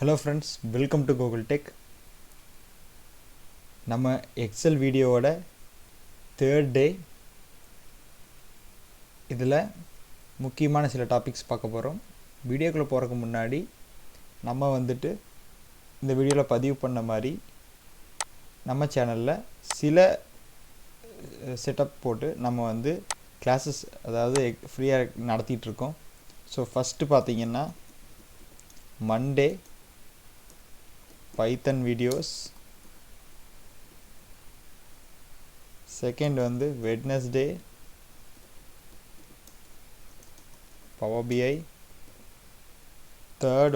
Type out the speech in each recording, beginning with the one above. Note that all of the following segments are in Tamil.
Hello friends, welcome to Google Tech. நம்ம எக்ஸல் வீடியோவோட தேர்ட் டே. இதில் முக்கியமான சில டாபிக்ஸ் பார்க்க போகிறோம். வீடியோக்குள்ளே போகிறதுக்கு முன்னாடி நம்ம இந்த வீடியோவில் பதிவு பண்ண மாதிரி நம்ம சேனலில் சில செட்டப் போட்டு நம்ம கிளாஸஸ் அதாவது ஃப்ரீயாக நடத்திட்டுருக்கோம். ஸோ ஃபஸ்ட்டு பார்த்திங்கன்னா Monday Python videos, second Wednesday Power BI, third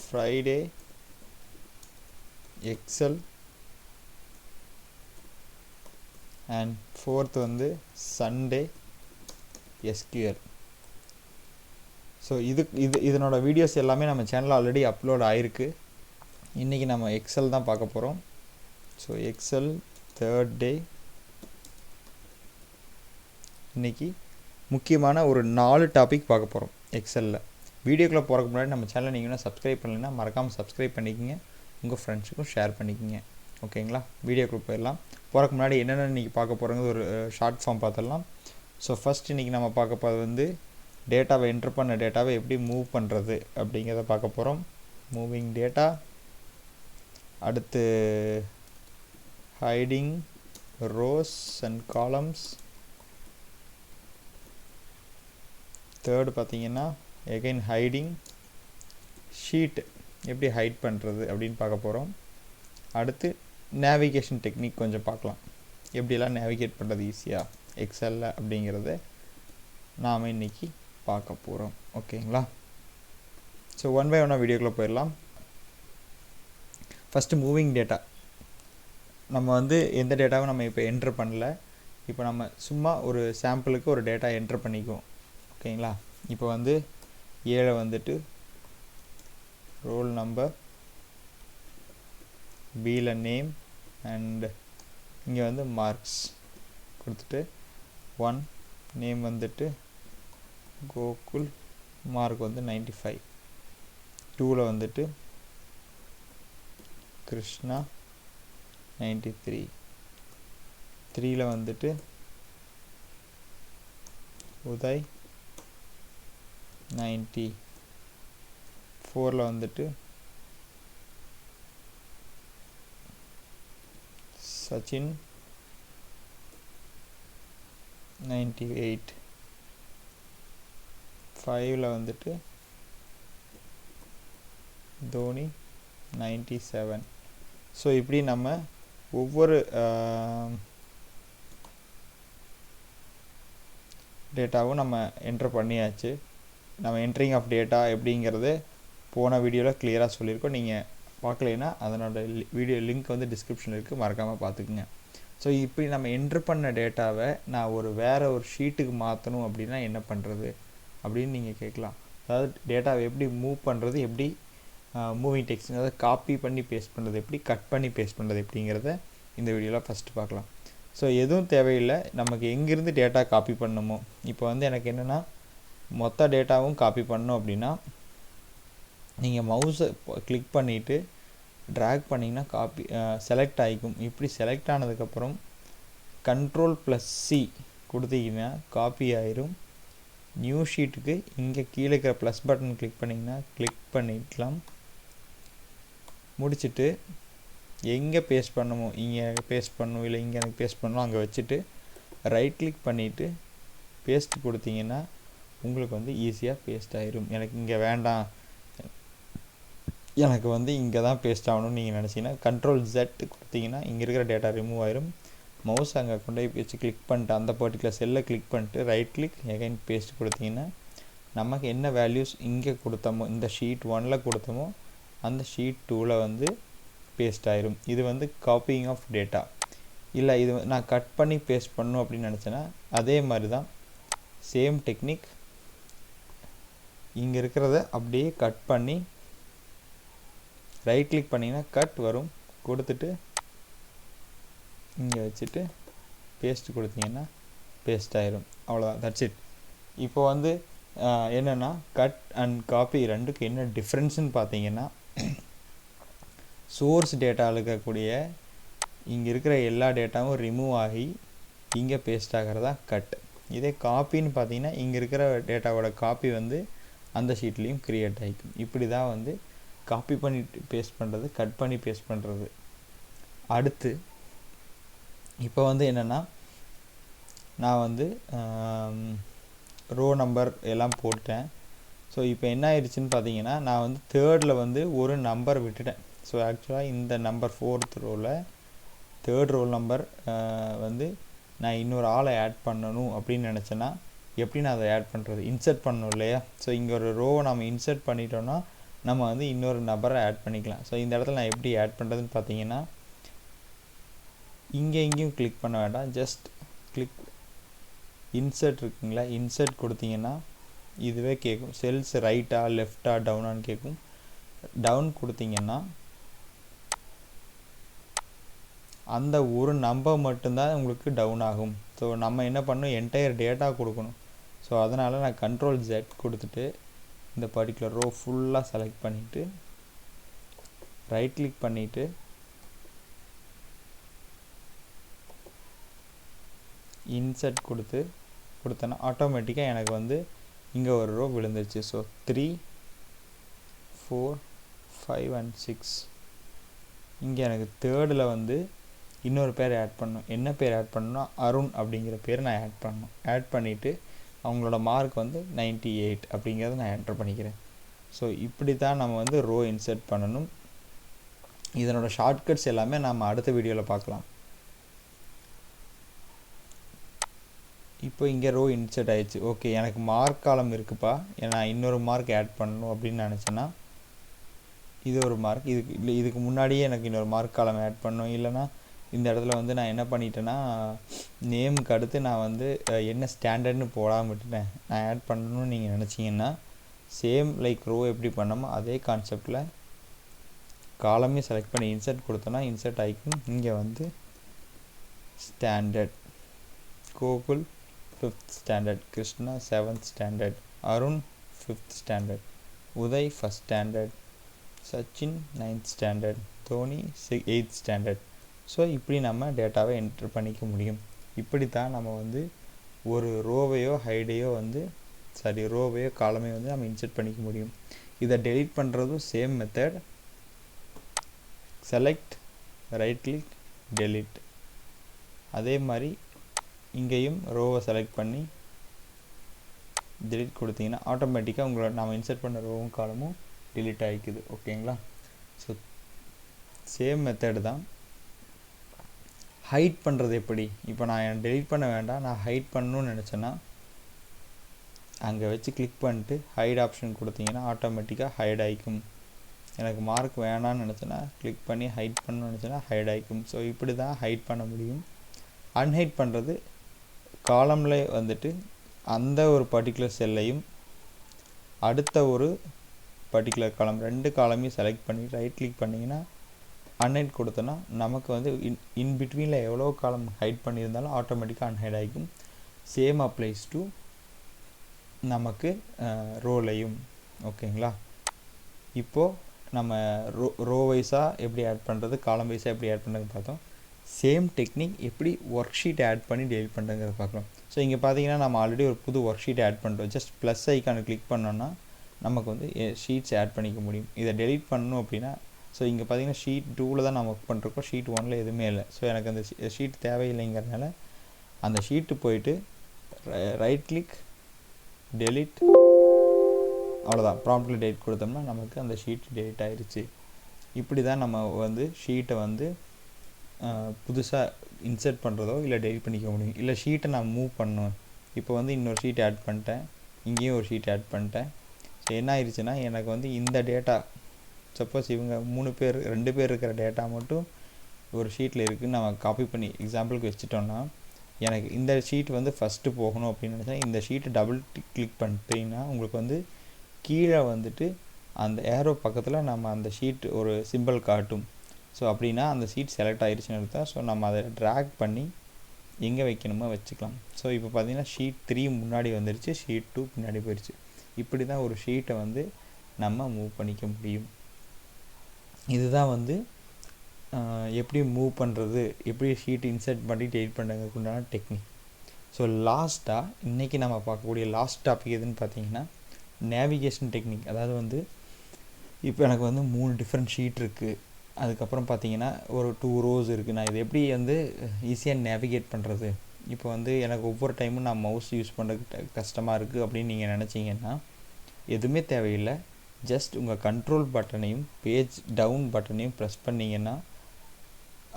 Friday Excel, and fourth Sunday SQL. So இதனோட வீடியோஸ் எல்லாமே நம்ம சேனலில் ஆல்ரெடி அப்லோட் ஆகிருக்கு. இன்றைக்கி நம்ம எக்ஸல் தான் பார்க்க போகிறோம். So Excel third day. இன்றைக்கி முக்கியமான ஒரு 4 டாபிக் பார்க்க போகிறோம் எக்ஸலில். வீடியோக்குள்ளே போகிறதுக்கு முன்னாடி நம்ம சேனலை நீங்கள் இன்னும் சப்ஸ்கிரைப் பண்ணலைன்னா மறக்காமல் சப்ஸ்கிரைப் பண்ணிக்கோங்க, உங்கள் ஃப்ரெண்ட்ஸுக்கும் ஷேர் பண்ணிக்கோங்க. ஓகேங்களா? வீடியோக்குள்ளே போயிடலாம். போகிறதுக்கு முன்னாடி என்னென்ன இன்றைக்கி பார்க்க போகிறோங்க ஒரு ஷார்ட் ஃபார்ம் பார்த்துடலாம். ஸோ ஃபஸ்ட் இன்றைக்கி நம்ம பார்க்க போகிறது டேட்டாவை என்ட்ரு பண்ண டேட்டாவை எப்படி மூவ் பண்ணுறது அப்படிங்கிறத பார்க்க போகிறோம். மூவிங் டேட்டா, அடுத்து hiding rows and columns, third பார்த்தீங்கன்னா again hiding sheet எப்படி ஹைட் பண்ணுறது அப்படின்னு பார்க்க போகிறோம். அடுத்து நேவிகேஷன் டெக்னிக் கொஞ்சம் பார்க்கலாம், எப்படியெல்லாம் நேவிகேட் பண்ணுறது ஈஸியாக எக்ஸலில் அப்படிங்கிறத நாம் இன்றைக்கி பார்க்க போகிறோம். ஓகேங்களா? ஸோ ஒன் பை ஒன்னாக வீடியோக்குள்ளே போயிடலாம். First moving data. நம்ம எந்த டேட்டாவும் நம்ம இப்போ என்ட்ரு பண்ணல. இப்போ நம்ம சும்மா ஒரு சாம்பிளுக்கு ஒரு டேட்டா என்ட்ரு பண்ணிக்குவோம். ஓகேங்களா? இப்போ ஏழை ரோல் நம்பர், பியில் நேம், அண்ட் இங்கே மார்க்ஸ் கொடுத்துட்டு 1 நேம் கோகுல், மார்க் 95, 2ல் கிருஷ்ணா 93, 3ல் உதய் 90, 4ல் சச்சின் 98, 5ல் தோனி 97. ஸோ இப்படி நம்ம ஒவ்வொரு டேட்டாவும் நம்ம என்ட்ரு பண்ணியாச்சு. நம்ம என்ட்ரிங் ஆஃப் டேட்டா எப்படிங்கிறது போன வீடியோவில் கிளியராக சொல்லியிருக்கோம். நீங்கள் பார்க்கலைன்னா அதனோட வீடியோ லிங்க் டிஸ்கிரிப்ஷனில் இருக்குது, மறக்காமல் பார்த்துக்குங்க. ஸோ இப்படி நம்ம என்ட்ரு பண்ண டேட்டாவை நான் வேறு ஒரு ஷீட்டுக்கு மாற்றணும் அப்படின்னா என்ன பண்ணுறது அப்படின்னு நீங்கள் கேட்கலாம். அதாவது டேட்டாவை எப்படி மூவ் பண்ணுறது, எப்படி மூவிங் டெக்ஸ்ட் அதாவது காப்பி பண்ணி பேஸ்ட் பண்ணுறது எப்படி, கட் பண்ணி பேஸ்ட் பண்ணுறது எப்படிங்கிறத இந்த வீடியோவில் ஃபஸ்ட்டு பார்க்கலாம். ஸோ எதுவும் தேவையில்லை, நமக்கு எங்கேருந்து டேட்டா காப்பி பண்ணணுமோ. இப்போ எனக்கு என்னென்னா மொத்த டேட்டாவும் காப்பி பண்ணணும் அப்படின்னா நீங்கள் மவுஸை கிளிக் பண்ணிவிட்டு ட்ராக் பண்ணிங்கன்னா காப்பி செலக்ட் ஆகிக்கும். இப்படி செலக்ட் ஆனதுக்கப்புறம் Ctrl+C கொடுத்தீங்கன்னா காப்பி ஆயிரும். நியூ ஷீட்டுக்கு இங்கே கீழே இருக்கிற ப்ளஸ் பட்டன் கிளிக் பண்ணிங்கன்னா கிளிக் பண்ணிக்கலாம். முடிச்சுட்டு எங்கே பேஸ்ட் பண்ணணுமோ இங்கே எனக்கு பேஸ்ட் பண்ணணும், இல்லை இங்கே எனக்கு பேஸ்ட் பண்ணணும் அங்கே வச்சுட்டு ரைட் கிளிக் பண்ணிவிட்டு பேஸ்ட் கொடுத்தீங்கன்னா உங்களுக்கு ஈஸியாக பேஸ்ட் ஆகிரும். எனக்கு இங்கே வேண்டாம், எனக்கு இங்கே தான் பேஸ்ட் ஆகணும்னு நீங்கள் நினச்சிங்கன்னா Ctrl+Z கொடுத்தீங்கன்னா இங்கே இருக்கிற டேட்டா ரிமூவ் ஆயிரும். மவுஸ் அங்கே கொண்டு போய் வச்சு கிளிக் பண்ணிட்டு அந்த பர்டிகுலர் செல்லை கிளிக் பண்ணிட்டு ரைட் கிளிக் எகைன் பேஸ்ட் கொடுத்தீங்கன்னா நமக்கு என்ன வேல்யூஸ் இங்கே கொடுத்தோமோ, இந்த ஷீட் 1ல் கொடுத்தோமோ அந்த ஷீட் 2ல் பேஸ்ட் ஆயிரும். இது காப்பிங் ஆஃப் டேட்டா. இல்லை இது நான் கட் பண்ணி பேஸ்ட் பண்ணணும் அப்படின்னு நினச்சேன்னா அதே மாதிரி தான் சேம் டெக்னிக். இங்கே இருக்கிறத அப்படியே கட் பண்ணி ரைட் கிளிக் பண்ணிங்கன்னா கட் வரும், கொடுத்துட்டு இங்கே வச்சுட்டு பேஸ்ட் கொடுத்தீங்கன்னா பேஸ்ட் ஆயிரும். அவ்வளோதான், தட்ஸ் இட். இப்போ என்னென்னா கட் அண்ட் காப்பி ரெண்டுக்கு என்ன டிஃப்ரென்ஸ்னு பார்த்தீங்கன்னா சோர்ஸ் டேட்டாவில் இருக்கக்கூடிய இங்கே இருக்கிற எல்லா டேட்டாவும் ரிமூவ் ஆகி இங்கே பேஸ்ட் ஆகிறதா கட். இதே காப்பின்னு பார்த்தீங்கன்னா இங்கே இருக்கிற டேட்டாவோட காப்பி வந்து அந்த ஷீட்லேயும் க்ரியேட் ஆகிக்கும். இப்படி தான் வந்து காப்பி பண்ணி பேஸ்ட் பண்ணுறது, கட் பண்ணி பேஸ்ட் பண்ணுறது. அடுத்து இப்போ வந்து என்னென்னா, நான் வந்து ரோ நம்பர் எல்லாம் போட்டேன். ஸோ இப்போ என்ன ஆயிடுச்சுன்னு பார்த்தீங்கன்னா, நான் வந்து தேர்டில் வந்து ஒரு நம்பர் விட்டுட்டேன். ஸோ ஆக்சுவலாக இந்த நம்பர் 4th ரோவில் தேர்ட் ரோல் நம்பர் வந்து நான் இன்னொரு ஆளை ஆட் பண்ணணும் அப்படின்னு நினச்சேன்னா எப்படி நான் அதை ஆட் பண்ணுறது? இன்சர்ட் பண்ணணும் இல்லையா? ஸோ இங்கே ஒரு ரோவை நம்ம இன்சர்ட் பண்ணிட்டோன்னா நம்ம வந்து இன்னொரு நம்பரை ஆட் பண்ணிக்கலாம். ஸோ இந்த இடத்துல நான் எப்படி ஆட் பண்ணுறதுன்னு பார்த்தீங்கன்னா, இங்கேயும் கிளிக் பண்ண வேண்டாம், ஜஸ்ட் கிளிக் இன்சர்ட் இருக்குங்களா, இன்சர்ட் கொடுத்தீங்கன்னா இதுவே கேட்கும். செல்ஸ் ரைட்டா லெஃப்டா டவுனான்னு கேட்கும். டவுன் கொடுத்தீங்கன்னா அந்த ஒரு நம்பர் மட்டும்தான் உங்களுக்கு டவுன் ஆகும். ஸோ நம்ம என்ன பண்ணணும், என்டையர் டேட்டா கொடுக்கணும். ஸோ அதனால் நான் Ctrl+Z கொடுத்துட்டு இந்த பர்டிகுலர் ரோ ஃபுல்லாக செலக்ட் பண்ணிவிட்டு ரைட் கிளிக் பண்ணிவிட்டு இன்சர்ட் கொடுத்தேன்னா ஆட்டோமேட்டிக்காக எனக்கு வந்து இங்கே ஒரு ரோ விழுந்துருச்சு. So 3, 4, 5 and 6. இங்கே எனக்கு தேர்டில் வந்து இன்னொரு பேர் ஆட் பண்ணணும். என்ன பேர் ஆட் பண்ணணும்னா அருண் அப்படிங்கிற பேர் நான் ஆட் பண்ணணும். ஆட் பண்ணிவிட்டு அவங்களோட மார்க் வந்து 98 அப்படிங்கிறத நான் என்டர் பண்ணிக்கிறேன். ஸோ இப்படி தான் நம்ம வந்து ரோ இன்சர்ட் பண்ணணும். இதனோட ஷார்ட்கட்ஸ் எல்லாமே நம்ம அடுத்த வீடியோவில் பார்க்கலாம். இப்போ இங்கே ரோ இன்சர்ட் ஆயிடுச்சு. ஓகே, எனக்கு மார்க் காலம் இருக்குப்பா, நான் இன்னொரு மார்க் ஆட் பண்ணணும் அப்படின்னு நினச்சேன்னா இது ஒரு மார்க், இதுக்கு முன்னாடியே எனக்கு இன்னொரு மார்க் காலம் ஆட் பண்ணணும். இல்லைனா இந்த இடத்துல வந்து நான் என்ன பண்ணிட்டேன்னா நேமுக்கு அடுத்து நான் வந்து என்ன ஸ்டாண்டர்ட்னு போடாமல் விட்டுட்டேன். நான் ஆட் பண்ணணும்னு நீங்கள் நினச்சிங்கன்னா சேம் லைக் ரோ எப்படி பண்ணமோ அதே கான்செப்டில் காலமே செலக்ட் பண்ணி இன்சர்ட் கொடுத்தோன்னா இன்சர்ட் ஆகிக்கும். இங்கே வந்து standard Gokul 5th standard, Krishna 7th standard, Arun 5th standard, Uday 1st standard, Sachin 9th standard, Dhoni 8th standard. So இப்படி நம்ம டேட்டாவை என்டர் பண்ணிக்க முடியும். இப்படி தான் நம்ம வந்து ஒரு ரோவையோ ஹைடையோ வந்து ரோவையோ காலமையோ வந்து நம்ம இன்சர்ட் பண்ணிக்க முடியும். இதை டெலீட் பண்ணுறதும் same method, select right click delete. அதே மாதிரி இங்கேயும் ரோவை செலக்ட் பண்ணி டெலீட் கொடுத்தீங்கன்னா ஆட்டோமேட்டிக்காக உங்களோட நம்ம இன்சர்ட் பண்ண ரோவும் காலமும் டெலீட் ஆகிக்குது. ஓகேங்களா? ஸோ சேம் மெத்தட் தான். ஹைட் பண்ணுறது எப்படி? இப்போ நான் டெலீட் பண்ண வேண்டாம், நான் ஹைட் பண்ணணும்னு நினச்சேன்னா அங்கே வச்சு கிளிக் பண்ணிட்டு ஹைட் ஆப்ஷன் கொடுத்தீங்கன்னா ஆட்டோமேட்டிக்காக ஹைட் ஆகிக்கும். எனக்கு மார்க் வேணான்னு நினச்சேன்னா கிளிக் பண்ணி ஹைட் பண்ணணும்னு நினச்சேன்னா ஹைட் ஆகிக்கும். ஸோ இப்படி தான் ஹைட் பண்ண முடியும். அன்ஹைட் பண்ணுறது காலமில் வந்துட்டு அந்த ஒரு பர்டிகுலர் செல்லையும் அடுத்த ஒரு பர்டிகுலர் காலம் 2 காலமையும் செலக்ட் பண்ணி ரைட் கிளிக் பண்ணிங்கன்னா அன்ஹைட் கொடுத்தோன்னா நமக்கு வந்து இன் பிட்வீனில் எவ்வளோ காலம் ஹைட் பண்ணியிருந்தாலும் ஆட்டோமேட்டிக்காக அன்ஹைட் ஆகிக்கும். சேம் அப்ளைஸ் டு நமக்கு ரோலையும். ஓகேங்களா? இப்போது நம்ம ரோ வைஸாக எப்படி ஆட் பண்ணுறது, காலம் வைஸாக எப்படி ஆட் பண்ணுறதுன்னு பார்த்தோம். சேம் டெக்னிக் எப்படி ஒர்க் ஷீட் ஆட் பண்ணி டெலிட் பண்ணுறதுங்கிறத பார்க்கலாம். ஸோ இங்கே பார்த்தீங்கன்னா நம்ம ஆல்ரெடி ஒரு புது ஒர்க் ஷீட் ஆட் பண்ணுறோம். ஜஸ்ட் ப்ளஸ் ஐக்கானை கிளிக் பண்ணோன்னா நமக்கு வந்து ஷீட்ஸ் ஆட் பண்ணிக்க முடியும். இதை டெலிட் பண்ணணும் அப்படின்னா ஸோ இங்கே பார்த்தீங்கன்னா ஷீட் 2ல் தான் நம்ம ஒர்க் பண்ணுறோம், ஷீட் 1ல் எதுவுமே இல்லை. ஸோ எனக்கு அந்த ஷீட் தேவையில்லைங்கிறதுனால அந்த ஷீட்டு போயிட்டு ரைட் கிளிக் டெலிட், அவ்வளோதான். ப்ராம்ப்டில் டெலிட் கொடுத்தோம்னா நமக்கு அந்த ஷீட் டெலிட் ஆயிடுச்சு. இப்படி தான் நம்ம வந்து ஷீட்டை வந்து புதுசாக இன்சர்ட் பண்ணுறதோ இல்லை டெலிட் பண்ணிக்க முடியும். இல்லை ஷீட்டை நான் மூவ் பண்ணணும், இப்போ வந்து இன்னொரு ஷீட் ஆட் பண்ணிட்டேன், இங்கேயும் ஒரு ஷீட் ஆட் பண்ணிட்டேன். ஸோ என்ன ஆயிடுச்சுன்னா எனக்கு வந்து இந்த டேட்டா சப்போஸ் இவங்க 2 பேர் இருக்கிற டேட்டா மட்டும் ஒரு ஷீட்டில் இருக்குதுன்னு நம்ம காப்பி பண்ணி எக்ஸாம்பிளுக்கு வச்சுட்டோன்னா எனக்கு இந்த ஷீட் வந்து ஃபஸ்ட்டு போகணும் அப்படின்னு நினச்சா இந்த ஷீட்டை டபுள் கிளிக் பண்ணிட்டீங்கன்னா உங்களுக்கு வந்து கீழே வந்துட்டு அந்த ஏரோ பக்கத்தில் நம்ம அந்த ஷீட் ஒரு சிம்பிள் காட்டும். ஸோ அப்படின்னா அந்த ஷீட் செலக்ட் ஆகிடுச்சுன்னு அர்த்தம். ஸோ நம்ம அதை ட்ராக் பண்ணி எங்கே வைக்கணுமோ வச்சுக்கலாம். ஸோ இப்போ பார்த்தீங்கன்னா ஷீட் 3 முன்னாடி வந்துடுச்சு, ஷீட் 2 பின்னாடி போயிடுச்சு. இப்படி தான் ஒரு ஷீட்டை வந்து நம்ம மூவ் பண்ணிக்க முடியும். இதுதான் வந்து எப்படி மூவ் பண்ணுறது, எப்படி ஷீட் இன்சர்ட் பண்ணி டெலிட் பண்ணுறதுக்கு உண்டான டெக்னிக். ஸோ லாஸ்ட்டாக இன்றைக்கி நம்ம பார்க்கக்கூடிய லாஸ்ட் டாபிக் எதுன்னு பார்த்தீங்கன்னா நேவிகேஷன் டெக்னிக். அதாவது வந்து இப்போ எனக்கு வந்து 3 டிஃப்ரெண்ட் ஷீட் இருக்குது, அதுக்கப்புறம் பார்த்தீங்கன்னா ஒரு 2 rows இருக்குது. நான் இது எப்படி வந்து ஈஸியாக நேவிகேட் பண்ணுறது, இப்போ வந்து எனக்கு ஒவ்வொரு டைமும் நான் மவுஸ் யூஸ் பண்ணுறதுக்கு கஷ்டமாக இருக்குது அப்படின்னு நீங்கள் நினச்சிங்கன்னா எதுவுமே தேவையில்லை. ஜஸ்ட் உங்கள் கண்ட்ரோல் பட்டனையும் பேஜ் டவுன் பட்டனையும் ப்ரெஸ் பண்ணிங்கன்னா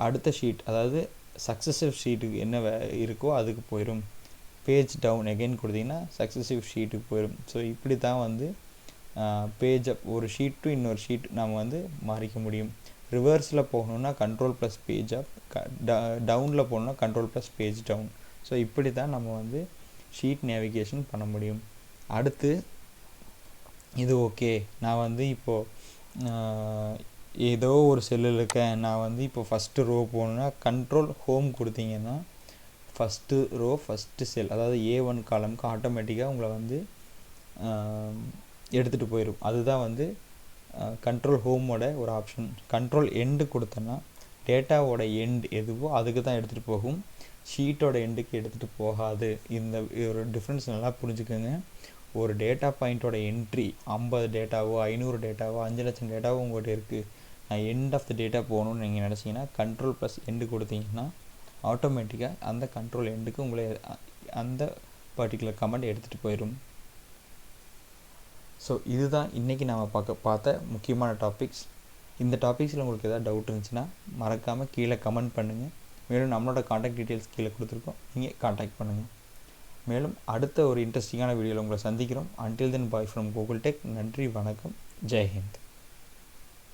அடுத்த ஷீட், அதாவது சக்ஸஸிவ் ஷீட்டுக்கு என்ன இருக்கோ அதுக்கு போயிடும். பேஜ் டவுன் எகைன் கொடுத்தீங்கன்னா சக்ஸஸிவ் ஷீட்டுக்கு போயிடும். ஸோ இப்படி தான் வந்து பேஜ் அப், ஒரு ஷீட் டு இன்னொரு ஷீட் நம்ம வந்து மாறிக்க முடியும். ரிவர்ஸில் போகணுன்னா கண்ட்ரோல் ப்ளஸ் பேஜ் அப், டவுனில் போகணுன்னா control plus page down. So இப்படி தான் நம்ம வந்து ஷீட் நேவிகேஷன் பண்ண முடியும். அடுத்து இது ஓகே, நான் வந்து இப்போது ஏதோ ஒரு செல்லில் இருக்கேன், நான் வந்து இப்போ ஃபஸ்ட்டு ரோ போகணுன்னா கண்ட்ரோல் ஹோம் கொடுத்தீங்கன்னா ஃபஸ்ட்டு ரோ ஃபஸ்ட்டு செல், அதாவது A1 காலமுக்கு ஆட்டோமேட்டிக்காக உங்களை வந்து எடுத்துகிட்டு போயிடும். அதுதான் வந்து கண்ட்ரோல் ஹோமோட ஒரு ஆப்ஷன். கண்ட்ரோல் எண்டு கொடுத்தோன்னா டேட்டாவோட எண்ட் எதுவோ அதுக்கு தான் எடுத்துகிட்டு போகும், ஷீட்டோட எண்டுக்கு எடுத்துகிட்டு போகாது. இந்த ஒரு டிஃப்ரென்ஸ் நல்லா புரிஞ்சுக்கோங்க. ஒரு டேட்டா பாயிண்ட்டோட என்ட்ரி 50 டேட்டாவோ 500 டேட்டாவோ 5 லட்சம் டேட்டாவோ உங்கள்கிட்ட இருக்குது, நான் எண்ட் ஆஃப் த டேட்டா போகணுன்னு நீங்கள் நினச்சிங்கன்னா கண்ட்ரோல் ப்ளஸ் எண்டு கொடுத்தீங்கன்னா ஆட்டோமேட்டிக்காக அந்த கண்ட்ரோல் எண்டுக்கு உங்களை அந்த பர்டிகுலர் கமெண்ட் எடுத்துகிட்டு போயிடும். ஸோ இதுதான் இன்றைக்கி நாம் பார்த்த முக்கியமான டாபிக்ஸ். இந்த டாபிக்ஸில் உங்களுக்கு எதாவது டவுட் இருந்துச்சுன்னா மறக்காமல் கீழே கமெண்ட் பண்ணுங்கள். மேலும் நம்மளோட காண்டாக்ட் டீட்டெயில்ஸ் கீழே கொடுத்துருக்கோம், நீங்கள் காண்டாக்ட் பண்ணுங்கள். மேலும் அடுத்த ஒரு இன்ட்ரெஸ்டிங்கான வீடியோவில் உங்களை சந்திக்கிறோம். Until then bye from Google tech. நன்றி, வணக்கம், ஜெய்ஹிந்த்.